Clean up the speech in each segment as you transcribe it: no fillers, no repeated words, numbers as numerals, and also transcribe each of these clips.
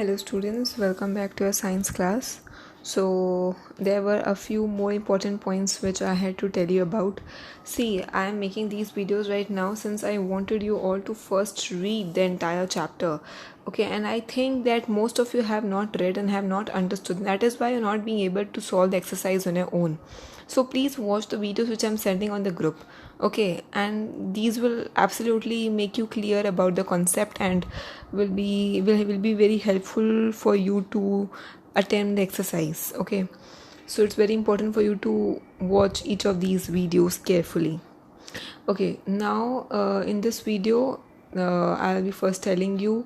Hello students, welcome back to your science class. So there were a few more important points which I had to tell you about. See, I am making these videos right now since I wanted you all to first read the entire chapter. Okay, and I think that most of you have not read and have not understood. That is why you're not being able to solve the exercise on your own. So please watch the videos which I'm sending on the group. Okay, and these will absolutely make you clear about the concept and will be very helpful for you to attempt the exercise. Okay, so it's very important for you to watch each of these videos carefully. Okay, now in this video I'll be first telling you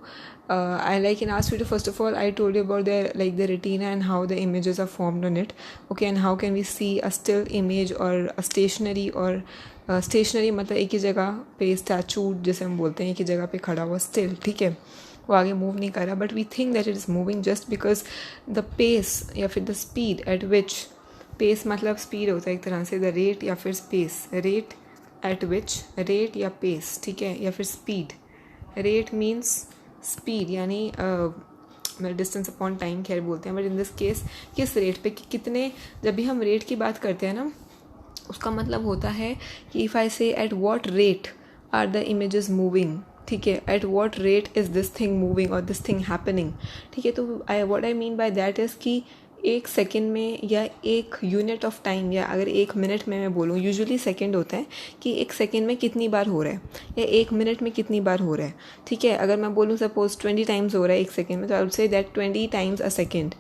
I like in last video. First of all, I told you about the retina and how the images are formed on it. Okay, and how can we see a still image or a stationary or stationary मतलब एक ही जगह पे statue जैसे हम बोलते हैं एक ही जगह पे खड़ा हुआ स्टिल. ठीक है, वो आगे मूव नहीं कर रहा, but we think that it is moving just because the pace या फिर the speed at which, pace मतलब स्पीड होता है एक तरह से, द रेट या फिर space, rate at which, rate या पेस, ठीक है, या फिर स्पीड. रेट मीन्स स्पीड यानी डिस्टेंस अपॉन टाइम खैर बोलते हैं, बट इन दिस केस किस रेट पे, कितने, जब भी हम रेट की बात करते हैं ना उसका मतलब होता है कि if I say at what rate are the images moving. ठीक है, at what rate is this thing moving और दिस थिंग हैपनिंग. ठीक है, तो what I mean by that is कि एक सेकेंड में या एक यूनिट ऑफ टाइम या अगर एक मिनट में मैं बोलूँ, यूजुअली सेकेंड होता है कि एक सेकेंड में कितनी बार हो रहा है या एक मिनट में कितनी बार हो रहा है. ठीक है, अगर मैं बोलूँ सपोज 20 टाइम्स हो रहा है एक सेकेंड में, तो I would say that 20 times a second.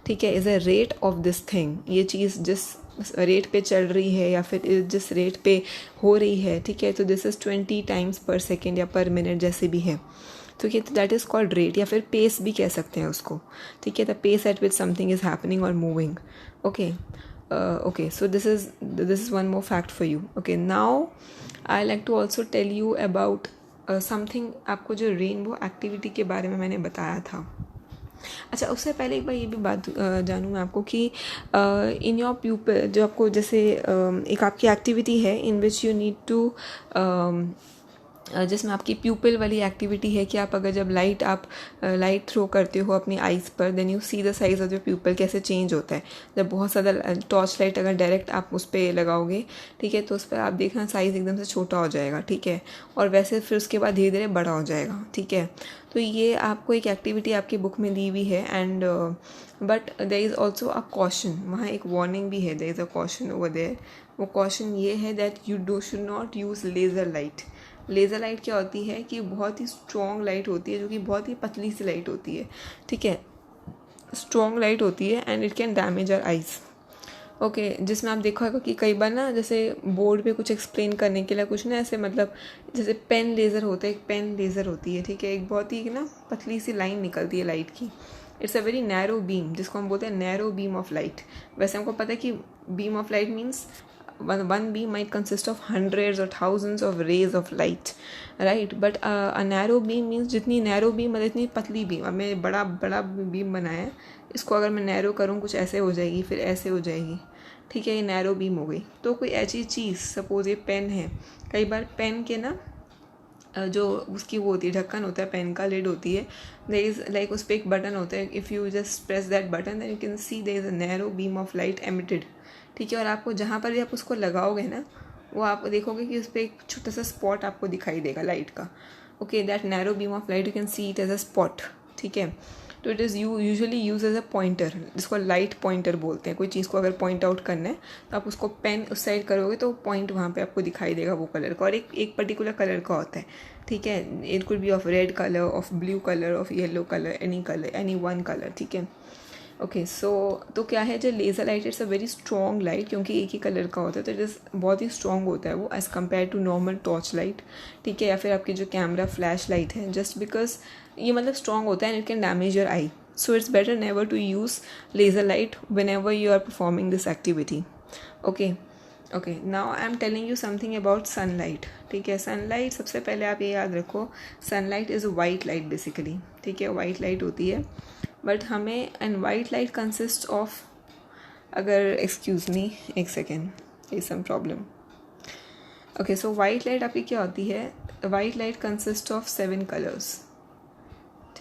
ठीक है, is a rate of this thing. ये चीज़ जिस रेट पे चल रही है या फिर जिस रेट पे हो रही है, ठीक है, तो दिस इज़ 20 टाइम्स पर सेकेंड या पर मिनट जैसे भी है. ठीक है, तो दैट इज़ कॉल्ड रेट या फिर पेस भी कह सकते हैं उसको. ठीक है, the pace at which something is happening और moving. Okay okay, so this is one more fact for you. Okay, now I like to also tell you about something. आपको जो रेनबो एक्टिविटी के बारे में मैंने बताया था. अच्छा, उससे पहले एक बार ये भी बात जानूँ मैं आपको कि इन योर प्यूपल, जो आपको जैसे एक आपकी एक्टिविटी है इन विच यू नीड टू, जिसमें आपकी प्यूपिल वाली एक्टिविटी है कि आप अगर जब आप लाइट थ्रो करते हो अपनी आइज़ पर, then you see the size of your pupil कैसे चेंज होता है. जब बहुत ज़्यादा टॉर्च लाइट अगर डायरेक्ट आप उस पर लगाओगे, ठीक है, तो उस पर आप देखना साइज़ एकदम से छोटा हो जाएगा. ठीक है, और वैसे फिर उसके बाद धीरे धीरे बड़ा हो जाएगा. ठीक है, तो ये आपको एक एक्टिविटी आपकी बुक में दी हुई है. And but there is also a caution, वहाँ एक वार्निंग भी है, there is a caution over there. वो कॉशन ये है that you should not use laser light. Laser light क्या होती है कि बहुत ही स्ट्रॉन्ग लाइट होती है, जो कि बहुत ही पतली सी लाइट होती है. ठीक है, स्ट्रॉन्ग लाइट होती है and it can damage our eyes. Okay, जिसमें आप देखा होगा कि कई बार ना जैसे बोर्ड पे कुछ एक्सप्लेन करने के लिए कुछ ना ऐसे मतलब जैसे पेन लेज़र होता है, एक पेन लेज़र होती है. ठीक है, एक बहुत ही ना पतली सी लाइन निकलती है लाइट की. It's a very narrow beam, जिसको हम बोलते हैं नैरो बीम ऑफ लाइट. वैसे हमको पता है कि beam of light means one beam might consist of hundreds or thousands of rays of light, right? But a narrow beam means जितनी narrow beam मतलब इतनी पतली beam. अब मैं बड़ा beam बनाया है, इसको अगर मैं नैरो करूँ कुछ ऐसे हो जाएगी, फिर ऐसे हो जाएगी. ठीक है, ये नैरो बीम हो गई. तो कोई ऐसी चीज़, सपोज ये पेन है, कई बार पेन के ना जो उसकी वो होती है ढक्कन होता है, पेन का लिड होती है, देयर इज़ लाइक उस पर एक बटन होता है. If you just press that button then you can see there is a narrow beam of light emitted. ठीक है, और आपको जहाँ पर भी आप उसको लगाओगे ना, वो आप देखोगे कि उस पर एक छोटा सा स्पॉट आपको दिखाई देगा लाइट का. Okay, that narrow beam of light you can see it as a spot. ठीक है, तो it is usually use as a pointer, जिसको लाइट पॉइंटर बोलते हैं. कोई चीज़ को अगर पॉइंट आउट करना है तो आप उसको पेन उस साइड करोगे तो पॉइंट वहाँ पे आपको दिखाई देगा वो कलर का, और एक पर्टिकुलर कलर का होता है. ठीक है, it could be of red colour, of blue colour, of yellow colour, any one colour. ठीक है, ओके, सो तो क्या है जो laser light, it's a very strong light, क्योंकि एक ही कलर का होता है तो इट इज़ बहुत ही स्ट्रॉन्ग होता है वो as compare to normal torch light. ठीक है, या फिर आपकी जो कैमरा फ्लैश लाइट है, जस्ट बिकॉज ये मतलब स्ट्रॉन्ग होता है and it can damage your eye. So it's better never to use laser light whenever you are performing this activity. Okay okay, now I am telling you something about sunlight. ठीक है, sunlight सबसे पहले आप ये याद रखो, sunlight is white light basically. ठीक है, वाइट लाइट होती है, बट हमें and white light consist of, अगर एक्सक्यूज़ मी एक second, is some problem. Okay, so white light आपकी क्या होती है, white light consist of 7 colours.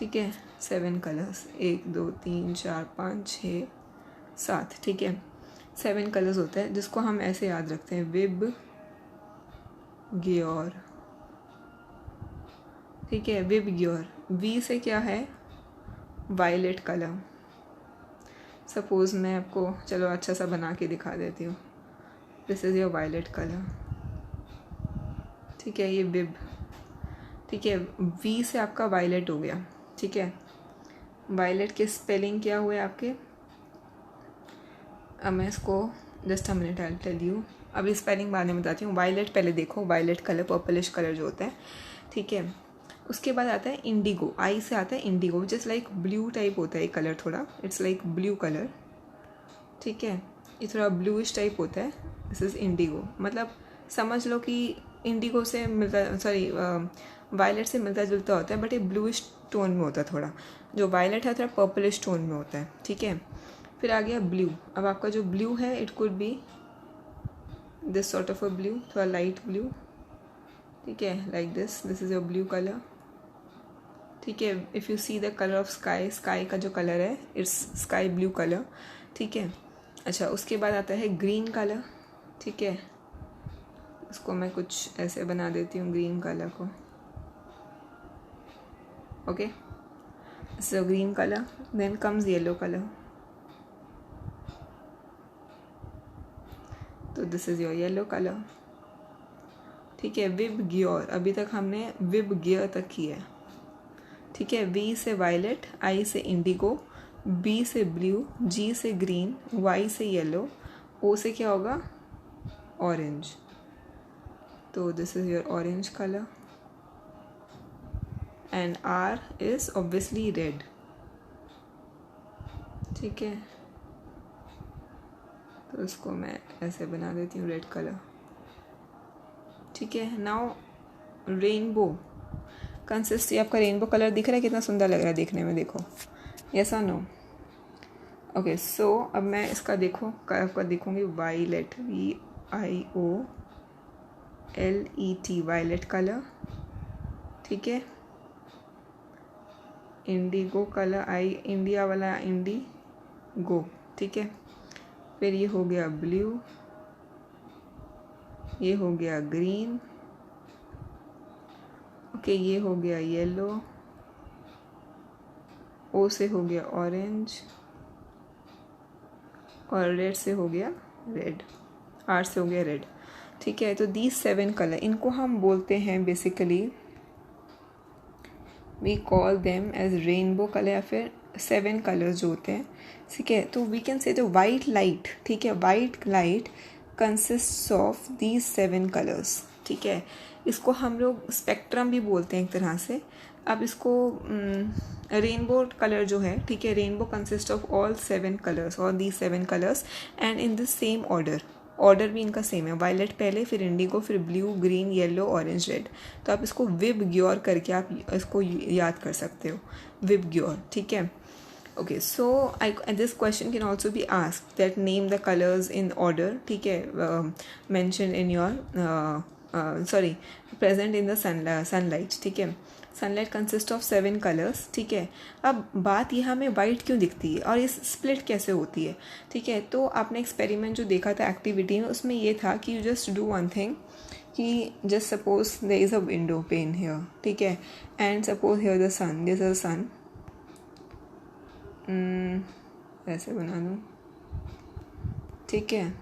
ठीक है, 7 कलर्स, 1 2 3 4 5 6 7, ठीक है, 7 कलर्स होता है जिसको हम ऐसे याद रखते हैं, विब ग्योर, ठीक है, विब ग्योर। वी से क्या है, वायलेट कलर। सपोज़ मैं आपको चलो अच्छा सा बना के दिखा देती हूँ, this is your violet colour, ठीक है, ये विब, ठीक है, वी से आपका वायलेट हो गया, ठीक है। वायलेट के स्पेलिंग क्या हुए आपके, अब मैं इसको just a minute I tell you, अभी स्पेलिंग बाद में बताती हूँ। वायलेट पहले देखो, वायलेट कलर पर्पलिश कलर जो होता है, ठीक है। उसके बाद आता है इंडिगो, आई से आता है Indigo, just like blue type होता है कलर थोड़ा, इट्स लाइक ब्लू कलर, ठीक है, ये थोड़ा ब्लूइश टाइप होता है, दिस इज़ इंडिगो। मतलब समझ लो कि इंडिगो से मिलता, सॉरी वायलेट से मिलता जुलता होता है, बट ये ब्लूइश टोन में होता है थोड़ा, जो वायलेट है थोड़ा पर्पलिश टोन में होता है, ठीक है। फिर आ गया ब्लू, अब आपका जो ब्लू है it could be this sort of a blue, थोड़ा लाइट ब्लू, ठीक है, like this is your blue colour, ठीक है। If you see the colour of sky, sky का जो कलर है इट्स स्काई ब्लू कलर, ठीक है। अच्छा, उसके बाद आता है ग्रीन कलर, ठीक है, उसको मैं कुछ ऐसे बना देती हूँ ग्रीन कलर को, okay, so green colour. Then comes yellow colour, तो this is your yellow colour, ठीक है। विब ग्योर, अभी तक हमने विब गियर तक किया है, ठीक है। वी से वायलेट, आई से इंडिगो, बी से ब्लू, जी से ग्रीन, वाई से येलो, ओ से क्या होगा, ऑरेंज, तो this is your orange colour, and R is obviously red, ठीक है, तो इसको मैं ऐसे बना देती हूँ रेड कलर, ठीक है। नाउ रेनबो कंसिस्ट, ये आपका रेनबो कलर दिख रहा है, कितना सुंदर लग रहा है देखने में, देखो, यस और नो, ओके। सो अब मैं इसका देखो आपका देखूँगी, वायलेट, VIOLET, वायलेट कलर, ठीक है। इंडिगो कलर, आई इंडिया वाला इंडिगो, ठीक है। फिर ये हो गया ब्लू, ये हो गया ग्रीन, ओके, ये हो गया येलो, ओ से हो गया ऑरेंज, और रेड से हो गया रेड, आर से हो गया रेड, ठीक है। तो दीज 7 कलर, इनको हम बोलते हैं basically, we call them as rainbow colour, या फिर 7 कलर्स जो होते हैं, ठीक है। तो वी कैन से जो वाइट लाइट, ठीक है, white light consist of these 7 colours, ठीक है। इसको हम लोग स्पेक्ट्रम भी बोलते हैं एक तरह से। अब इसको रेनबो कलर जो है, ठीक है, rainbow consist of all 7 colours, और these 7 colours, and in the same order भी इनका सेम है, वायलेट पहले, फिर इंडिगो, फिर blue, green, yellow, orange, red. तो आप इसको विब ग्योर करके आप इसको याद कर सकते हो, विब ग्योर, ठीक है। Okay, so this question can also be asked that name the colors in order, ठीक है, mentioned in your present in the sunlight, ठीक है। सनलाइट कंसिस्ट ऑफ 7 कलर्स, ठीक है। अब बात यहाँ में वाइट क्यों दिखती है और ये स्प्लिट कैसे होती है, ठीक है। तो आपने एक्सपेरिमेंट जो देखा था एक्टिविटी में, उसमें ये था कि you just do one thing, कि just suppose there is a window pane here, ठीक है, and suppose here the sun, this is the sun, ऐसे बना दूँ, ठीक है,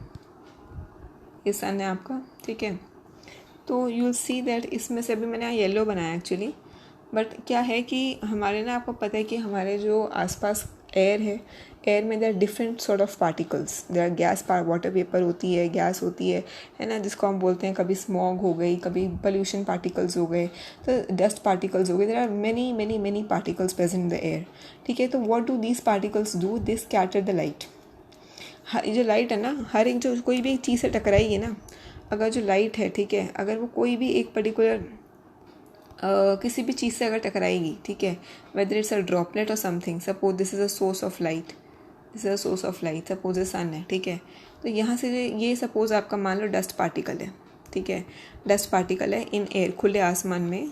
ये सन है आपका, ठीक है। तो यू विल सी दैट इसमें से अभी मैंने येलो बनाया एक्चुअली, बट क्या है कि हमारे ना, आपको पता है कि हमारे जो आसपास एयर है, एयर में there different sort of particles, there gas, water vapour होती है, गैस होती है ना, जिसको हम बोलते हैं, कभी स्मॉग हो गई, कभी पोल्यूशन पार्टिकल्स हो गए, तो डस्ट पार्टिकल्स हो गए, there are many many many particles present in the air, ठीक है। तो what do these particles do, they scatter the light. ये जो लाइट है ना, हर एक जो कोई भी एक चीज़ से टकराएगी ना, अगर जो लाइट है, ठीक है, अगर वो कोई भी एक पर्टिकुलर किसी भी चीज़ से अगर टकराएगी, ठीक है, वेदर इट्स अ ड्रॉपलेट और something, suppose this is a source of light, this is a source of light, suppose a sun है, ठीक है। तो यहाँ से ये सपोज आपका मान लो डस्ट पार्टिकल है, ठीक है, डस्ट पार्टिकल है इन एयर, खुले आसमान में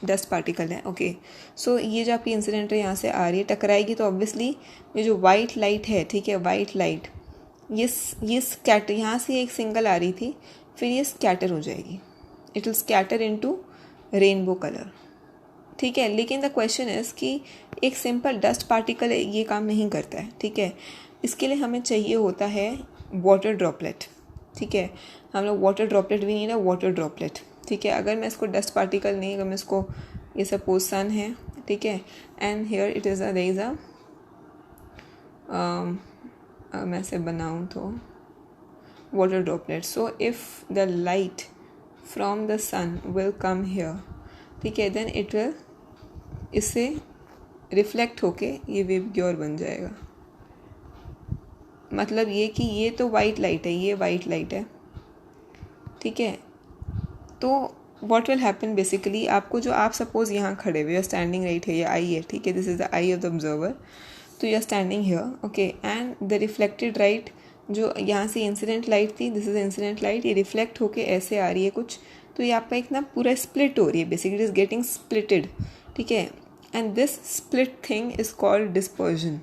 डस्ट पार्टिकल है। ओके, सो ये जो आपकी इंसिडेंट रे यहाँ से आ रही है, टकराएगी तो ऑब्वियसली ये जो वाइट लाइट है, ठीक है, वाइट लाइट ये स्कैटर, यहाँ से एक सिंगल आ रही थी, फिर ये स्कैटर हो जाएगी, it will scatter into rainbow colour, ठीक है। लेकिन द क्वेश्चन इज़ कि एक सिंपल डस्ट पार्टिकल ये काम नहीं करता है, ठीक है। इसके लिए हमें चाहिए होता है वाटर ड्रॉपलेट, ठीक है। हम लोग वाटर ड्रॉपलेट भी नहीं ना, वाटर ड्रॉपलेट, ठीक है। अगर मैं इसको डस्ट पार्टिकल नहीं, अगर मैं इसको, ये सपोज सन है, ठीक है, and here it is there is a मैं से बनाऊँ तो water droplet, so if the light from the sun will come here, ठीक है, देन इट विल, इससे रिफ्लेक्ट होके ये विबग्योर बन जाएगा। मतलब ये कि ये तो वाइट लाइट है, ये वाइट लाइट है, ठीक है। तो व्हाट विल हैपन बेसिकली, आपको जो, आप सपोज यहाँ खड़े हुए, स्टैंडिंग राइट है, ये आई है, ठीक है, this is the eye of the observer, तो you are standing here, okay, and the reflected light जो यहाँ से इंसिडेंट लाइट थी, दिस इज इंसिडेंट लाइट, ये रिफ्लेक्ट होके ऐसे आ रही है कुछ, तो ये आपका एक ना पूरा स्प्लिट हो रही है, basically it is getting splitted, ठीक है। And this split thing is called dispersion,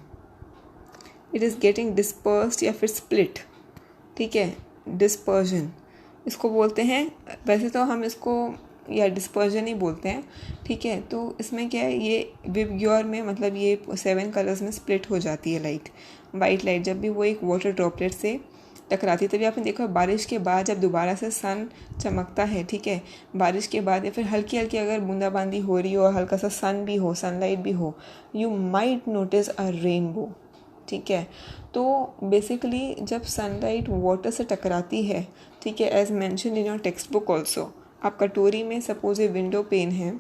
it is getting dispersed या फिर स्प्लिट, ठीक है, डिस्पर्जन इसको बोलते हैं। वैसे तो हम इसको या डिस्पर्जन ही बोलते हैं, ठीक है। तो इसमें क्या है, ये विबग्योर में मतलब ये 7 कलर्स में स्प्लिट हो जाती है लाइट, वाइट लाइट, जब भी वो एक वाटर ड्रॉपलेट से टकराती है। तभी आपने देखा बारिश के बाद जब दोबारा से सन चमकता है, ठीक है, बारिश के बाद या फिर हल्की हल्की अगर बूंदाबांदी हो रही हो और हल्का सा सन भी हो, सनलाइट भी हो, you might notice a rainbow, ठीक है। तो बेसिकली जब सनलाइट वाटर से टकराती है, ठीक है, as mentioned in your textbook also, आप कटोरी में सपोज ए विंडो पेन है,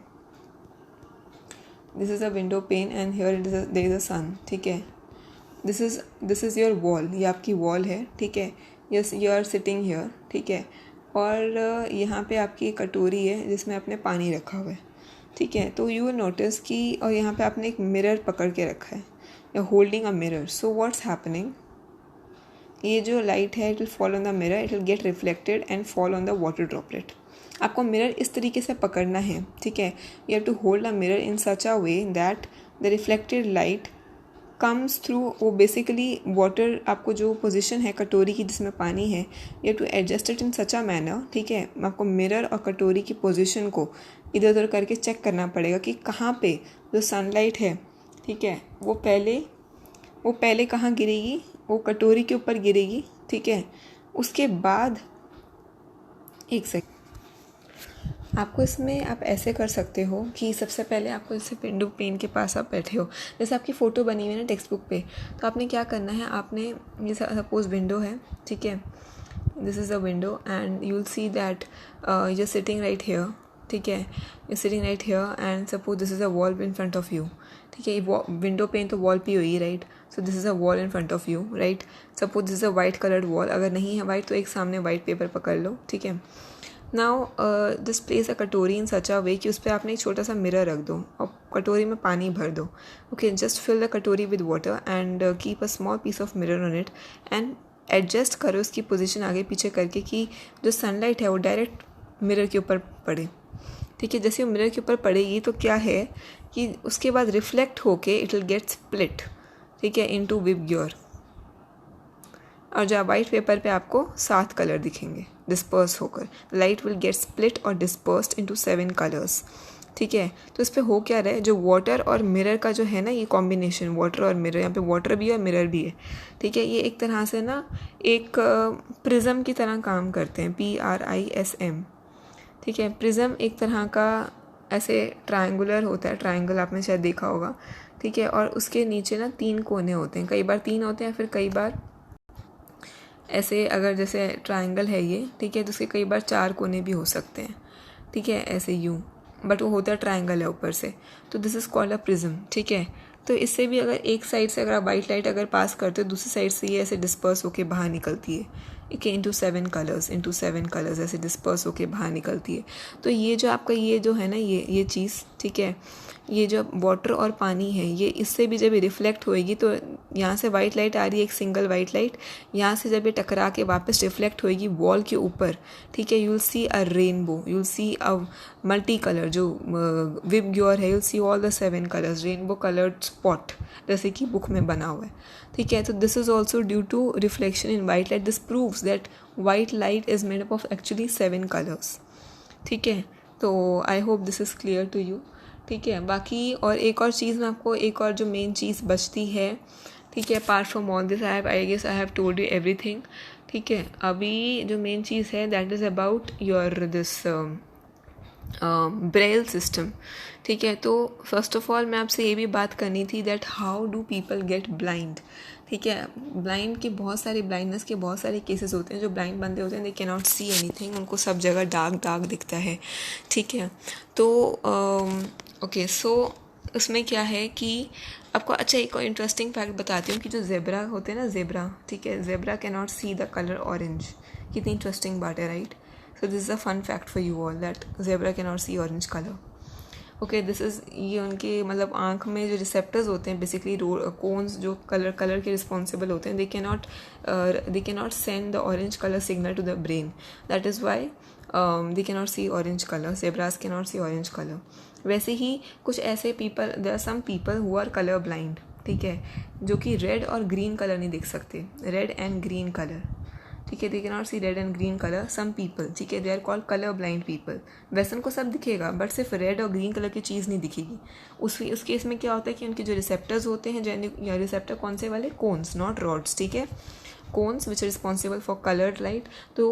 this is a window pane and here there is a sun, ठीक है, दिस इज़ योर वॉल, ये आपकी वॉल है, ठीक है, yes you are sitting here, ठीक है, और यहाँ पे आपकी एक कटोरी है जिसमें आपने पानी रखा हुआ है, ठीक है। तो यू विल नोटिस कि, और यहाँ पे आपने एक मिरर पकड़ के रखा है, या holding a mirror, so what's happening, ये जो लाइट है it will fall on the mirror, it will get reflected and fall on the water droplet. आपको मिरर इस तरीके से पकड़ना है, ठीक है, you have to hold a mirror in such a way that the reflected light comes through, वो basically water, आपको जो पोजीशन है कटोरी की जिसमें पानी है, you have to adjust it in such a manner, ठीक है। आपको मिरर और कटोरी की पोजीशन को इधर उधर करके चेक करना पड़ेगा कि कहाँ पे जो सनलाइट है, ठीक है, वो पहले कहाँ गिरेगी, वो कटोरी के ऊपर गिरेगी, ठीक है। उसके बाद एक सेकंड, आपको इसमें आप ऐसे कर सकते हो कि सबसे पहले आपको जैसे विंडो पेन के पास आप बैठे हो, जैसे आपकी फ़ोटो बनी हुई है ना टेक्स्ट बुक पे, तो आपने क्या करना है, आपने ये सपोज विंडो है, ठीक है, this is a window and you will see that you are sitting right here, ठीक है, you sitting right here and suppose this is a wall in front of you, ठीक है। विंडो पेन तो wall पे हुई, right, so this is a wall in front of you, right, suppose this is a white coloured wall, अगर नहीं है white तो एक सामने वाइट पेपर पकड़ लो, ठीक है। नाउ दिस प्लेस अ कटोरी इन सच अ वे कि उस पर आपने एक छोटा सा मिरर रख दो और कटोरी में पानी भर दो, okay, just fill the katori with water and keep a small piece of mirror on it and adjust करो उसकी पोजीशन आगे पीछे करके कि जो सनलाइट है वो डायरेक्ट मिरर के ऊपर पड़े, ठीक है। जैसे वो मिरर के ऊपर पड़ेगी तो क्या है कि उसके बाद रिफ्लेक्ट होके इट विल गेट स्प्लिट, ठीक है, इनटू विबग्योर, और जहाँ वाइट पेपर पे आपको 7 कलर दिखेंगे डिस्पर्स होकर, लाइट विल गेट स्प्लिट और डिस्पर्स्ड इनटू 7 कलर्स, ठीक है। तो इस पर हो क्या रहा है, जो वाटर और मिरर का जो है ना ये कॉम्बिनेशन, वाटर और मिरर, यहाँ पे वाटर भी है मिरर भी है, ठीक है, ये एक तरह से ना एक प्रिज्म की तरह काम करते हैं, PRISM, ठीक है। प्रिज्म एक तरह का ऐसे ट्रायंगुलर होता है, ट्रायंगल आपने शायद देखा होगा, ठीक है, और उसके नीचे ना 3 कोने होते हैं, कई बार 3 होते हैं, फिर कई बार ऐसे, अगर जैसे ट्रायंगल है ये, ठीक है, तो उसके कई बार 4 कोने भी हो सकते हैं, ठीक है, ऐसे यूँ, बट वो होता है ट्रायंगल है ऊपर से, तो this is called a prism, ठीक है। तो इससे भी अगर एक साइड से अगर आप वाइट लाइट अगर पास करते हो, दूसरी साइड से ये ऐसे डिस्पर्स होके बाहर निकलती है, ठीक है, इनटू 7 कलर्स ऐसे डिस्पर्स होके बाहर निकलती है। तो ये जो आपका ये जो है ना ये चीज़, ठीक है, ये जो वाटर और पानी है ये इससे भी जब ये रिफ्लेक्ट होएगी तो यहाँ से वाइट लाइट आ रही है, एक सिंगल वाइट लाइट, यहाँ से जब ये टकरा के वापस रिफ्लेक्ट होएगी वॉल के ऊपर, ठीक है, you will C a rainbow, you will C a multi colour, जो विब ग्योर है, you will see all the 7 colours, rainbow coloured spot, जैसे कि बुक में बना हुआ है, ठीक है। तो this is also due to reflection in white light. This proves that white light is made up of actually 7 colours, ठीक है। तो I hope this is clear to you, ठीक है। बाकी और एक और चीज़ मैं आपको, एक और जो मेन चीज़ बचती है, ठीक है, apart from all this I guess I have told you everything, ठीक है। अभी जो मेन चीज़ है that is about your this braille system, ठीक है। तो फर्स्ट ऑफ ऑल मैं आपसे ये भी बात करनी थी that how do people get blind, ठीक है। ब्लाइंड के बहुत सारे, ब्लाइंडनेस के बहुत सारे केसेस होते हैं। जो ब्लाइंड बंदे होते हैं they can not see anything, उनको सब जगह डार्क डार्क दिखता है, ठीक है। तो ओके सो उसमें क्या है कि आपको अच्छा एक और इंटरेस्टिंग फैक्ट बताती हूँ कि जो जेब्रा होते हैं ना, जेब्रा, ठीक है, zebra can not see the colour orange. कितनी इंटरेस्टिंग बात है, right. So this is a fun fact for you all that zebra can not see orange colour. Okay this is, ये उनके मतलब आँख में जो रिसेप्टर्स होते हैं बेसिकली कोन्स जो कलर के रिस्पॉन्सिबल होते हैं, they can not send the orange colour signal to the brain, that is why they can not see orange colour, zebras can not see orange colour. वैसे ही कुछ ऐसे people, there are some people who are colour blind, ठीक है, जो कि red और green colour नहीं देख सकते, रेड एंड ग्रीन कलर, ठीक है, they can not see red and green colour, some people, ठीक है, they are called colour blind people. वैसे उनको सब दिखेगा बट सिर्फ रेड और ग्रीन कलर की चीज़ नहीं दिखेगी। उस केस में क्या होता है कि उनके जो रिसेप्टर्स होते हैं, जो रिसेप्टर कौन से वाले, कोन्स, नॉट रॉड्स, ठीक है, cones which are responsible for coloured light. तो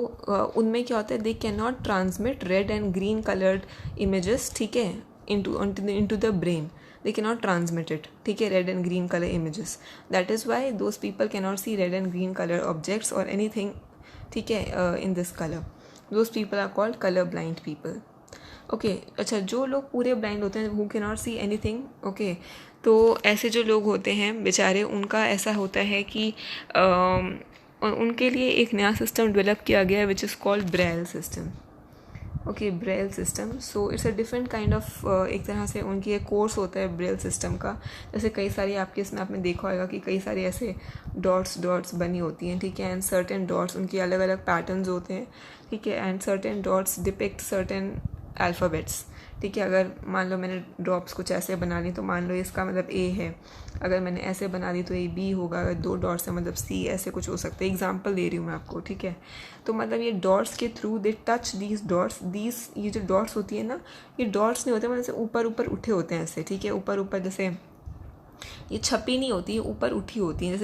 उनमें क्या होता है, they can not transmit red and green coloured images, ठीक है, into the brain, they cannot transmit it, ठीक है, red and green color images, that is why those people cannot see red and green color objects or anything, ठीक है, in this color, those people are called color blind people। Okay अच्छा, जो लोग पूरे blind होते हैं, who cannot see anything, okay, तो ऐसे जो लोग होते हैं बेचारे, उनका ऐसा होता है कि उनके लिए एक नया सिस्टम डेवलप किया गया है which is called Braille system. Okay, Braille system, so it's a different kind of, एक तरह से उनकी एक कोर्स होता है ब्रेल सिस्टम का। जैसे कई सारी आपके इसमें आपने देखा होगा कि कई सारे ऐसे डॉट्स बनी होती हैं, ठीक है, एंड सर्टेन डॉट्स, उनके अलग अलग पैटर्न्स होते हैं, ठीक है, and certain dots depict certain alphabets, ठीक है। अगर मान लो मैंने ड्रॉप्स कुछ ऐसे बना ली तो मान लो इसका मतलब ए है, अगर मैंने ऐसे बना दी तो ये बी होगा, अगर 2 डॉट्स है मतलब सी, ऐसे कुछ हो सकता है। एग्जांपल दे रही हूँ मैं आपको, ठीक है। तो मतलब ये डॉट्स के through they touch these dots, ये जो डॉट्स होती है ना, ये डॉट्स नहीं होते, मतलब ऐसे ऊपर ऊपर उठे होते हैं ऐसे, ठीक है, ऊपर ऊपर, जैसे ये छपी नहीं होती है, ऊपर उठी होती है,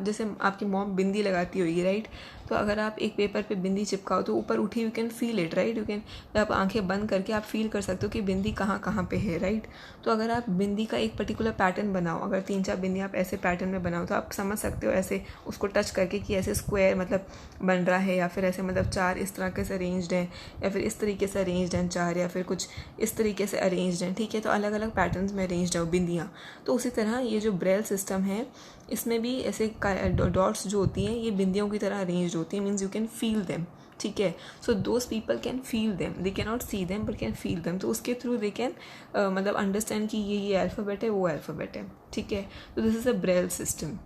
जैसे आपकी मॉम बिंदी लगाती होगी, राइट। तो अगर आप एक पेपर पे बिंदी चिपकाओ तो ऊपर उठी, you can feel it, right, you can, आप आंखें बंद करके आप फील कर सकते हो कि बिंदी कहाँ कहाँ पे है, राइट। तो अगर आप बिंदी का एक पर्टिकुलर पैटर्न बनाओ, अगर 3-4 बिंदी आप ऐसे पैटर्न में बनाओ तो आप समझ सकते हो ऐसे उसको टच करके कि ऐसे स्क्वायर मतलब बन रहा है, या फिर ऐसे मतलब 4 इस तरह से अरेंज्ड हैं, या फिर इस तरीके से अरेंज्ड हैं 4, या फिर कुछ इस तरीके से अरेंज्ड हैं, ठीक है। तो अलग अलग पैटर्न्स में अरेंज्ड है बिंदियाँ। तो उसी तरह ये जो ब्रेल सिस्टम है, इसमें भी ऐसे डॉट्स जो होती हैं ये बिंदियों की तरह अरेंज्ड होती हैं, means you can feel them, ठीक है। So those people can feel them, they can not see them but can feel them. तो उसके थ्रू दे कैन मतलब अंडरस्टैंड कि ये अल्फ़ाबेट है, वो अल्फ़ाबेट है, ठीक है। तो this is a Braille system,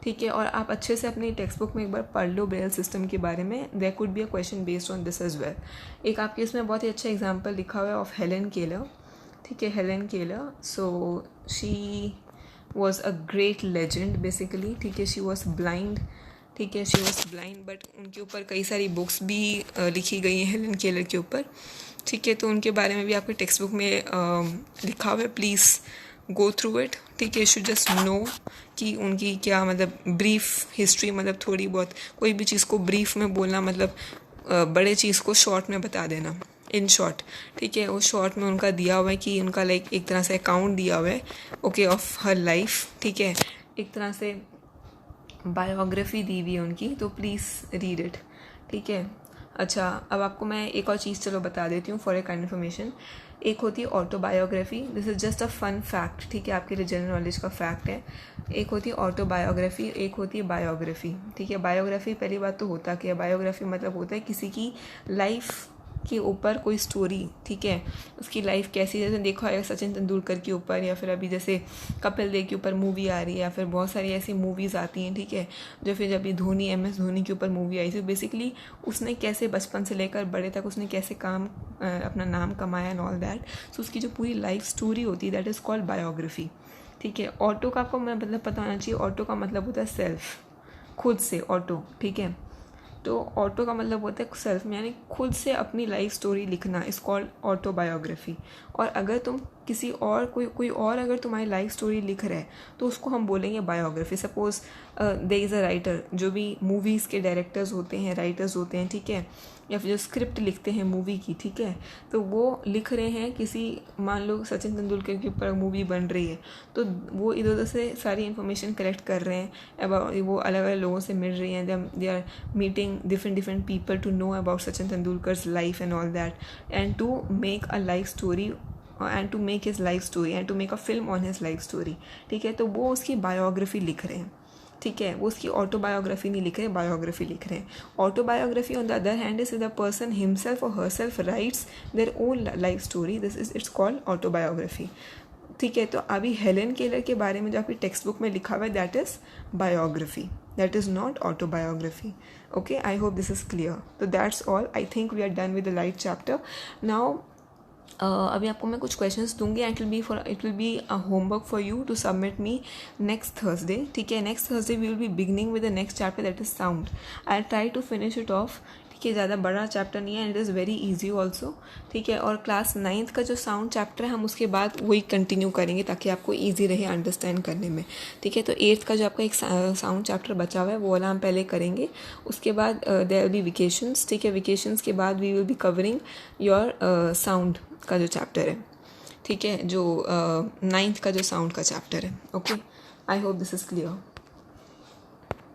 ठीक है। और आप अच्छे से अपनी टेक्स्ट बुक में एक बार पढ़ लो ब्रेल सिस्टम के बारे में, there could be a question based on this as well. एक आपके इसमें बहुत ही अच्छा एग्जाम्पल लिखा हुआ है ऑफ हेलेन केलर, ठीक है, Helen Keller. So she was a great legend basically, ठीक है, she was blind, ठीक है, she was blind, बट उनके ऊपर कई सारी बुक्स भी लिखी गई हैं हेलेन केलर के ऊपर, ठीक है। तो उनके बारे में भी आपके टेक्स्ट बुक में लिखा हुआ है, प्लीज़ गो थ्रू इट, ठीक है। शूड जस्ट नो कि उनकी क्या मतलब ब्रीफ हिस्ट्री, मतलब थोड़ी बहुत, कोई भी चीज़ को ब्रीफ में बोलना मतलब बड़े चीज़ को शॉर्ट में बता देना, इन शॉर्ट, ठीक है। उस शॉर्ट में उनका दिया हुआ है कि उनका लाइक एक तरह से अकाउंट दिया हुआ है, ओके, ऑफ हर लाइफ, ठीक है, एक तरह से बायोग्राफी दी हुई है उनकी, तो प्लीज़ रीड इट, ठीक है। अच्छा, अब आपको मैं एक और चीज़ चलो बता देती हूँ फॉर ए काइंड इन्फॉर्मेशन। एक होती है autobiography, this is just a fun fact, ठीक है, आपके लिए जनरल नॉलेज का फैक्ट है। एक होती है ऑटोबायोग्राफी, एक होती है बायोग्राफी, ठीक है। बायोग्राफी पहली बात तो होता क्या है, बायोग्राफी मतलब होता है किसी की लाइफ के ऊपर कोई स्टोरी, ठीक है, उसकी लाइफ कैसी, जैसे देखो है सचिन तेंदुलकर के ऊपर, या फिर अभी जैसे कपिल देव के ऊपर मूवी आ रही है, या फिर बहुत सारी ऐसी मूवीज़ आती हैं, ठीक है, जो फिर जब धोनी MS धोनी के ऊपर मूवी आई थी, बेसिकली उसने कैसे बचपन से लेकर बड़े तक उसने कैसे अपना नाम कमाया एंड ऑल दैट, सो उसकी जो पूरी लाइफ स्टोरी होती है दैट इज़ कॉल्ड बायोग्राफी, ठीक है। ऑटो का आपको मतलब पता होना चाहिए, ऑटो का मतलब होता है सेल्फ, खुद से, ऑटो, ठीक है। तो ऑटो का मतलब होता है सेल्फ, यानी खुद से अपनी लाइफ स्टोरी लिखना, इस कॉल्ड ऑटोबायोग्राफी। और अगर तुम किसी और कोई और अगर तुम्हारी लाइफ स्टोरी लिख रहा है तो उसको हम बोलेंगे biography. Suppose they is a writer, जो भी मूवीज़ के डायरेक्टर्स होते हैं, राइटर्स होते हैं, ठीक है, या फिर जो स्क्रिप्ट लिखते हैं मूवी की, ठीक है, तो वो लिख रहे हैं किसी, मान लो सचिन तेंदुलकर के ऊपर मूवी बन रही है, तो वो इधर उधर से सारी इन्फॉर्मेशन कलेक्ट कर रहे हैं, अबाउट वो अलग अलग लोगों से मिल रही हैं, they are meeting different people to know about Sachin Tendulkar's life and all that, and to make a life story and to make his life story and to make a film on his life story, ठीक है। तो वो उसकी biography लिख रहे हैं, ठीक है, वो उसकी ऑटोबायोग्राफी नहीं लिख रहे, बायोग्राफी लिख रहे हैं। Autobiography on the other hand is the person himself और herself writes their own life story, this is it's called autobiography, ठीक है। तो अभी हेलेन केलर के बारे में जो आपकी टेक्स्ट बुक में लिखा हुआ है that is biography, that is not autobiography. Okay, I hope this is clear. तो that's all, I think we are done with the light chapter now. अभी आपको मैं कुछ क्वेश्चंस दूंगी and it will be a homework for you to submit me next Thursday, ठीक है। Next Thursday we will be beginning with the next chapter that is sound. I try to finish it of, ठीक है, ज़्यादा बड़ा chapter नहीं है and it is very easy also, ठीक है। और क्लास 9th का जो साउंड चैप्टर है हम उसके बाद वही कंटिन्यू करेंगे ताकि आपको ईजी रहे अंडरस्टैंड करने में, ठीक है। तो 8th का जो आपका एक साउंड चैप्टर बचा हुआ है वो वाला हम पहले करेंगे, उसके बाद देयर विल बी वेकेशंस, ठीक है। वेकेशंस के बाद we will be covering your sound का जो चैप्टर है, ठीक है, जो 9th का जो साउंड का चैप्टर है। Okay, I hope this is clear.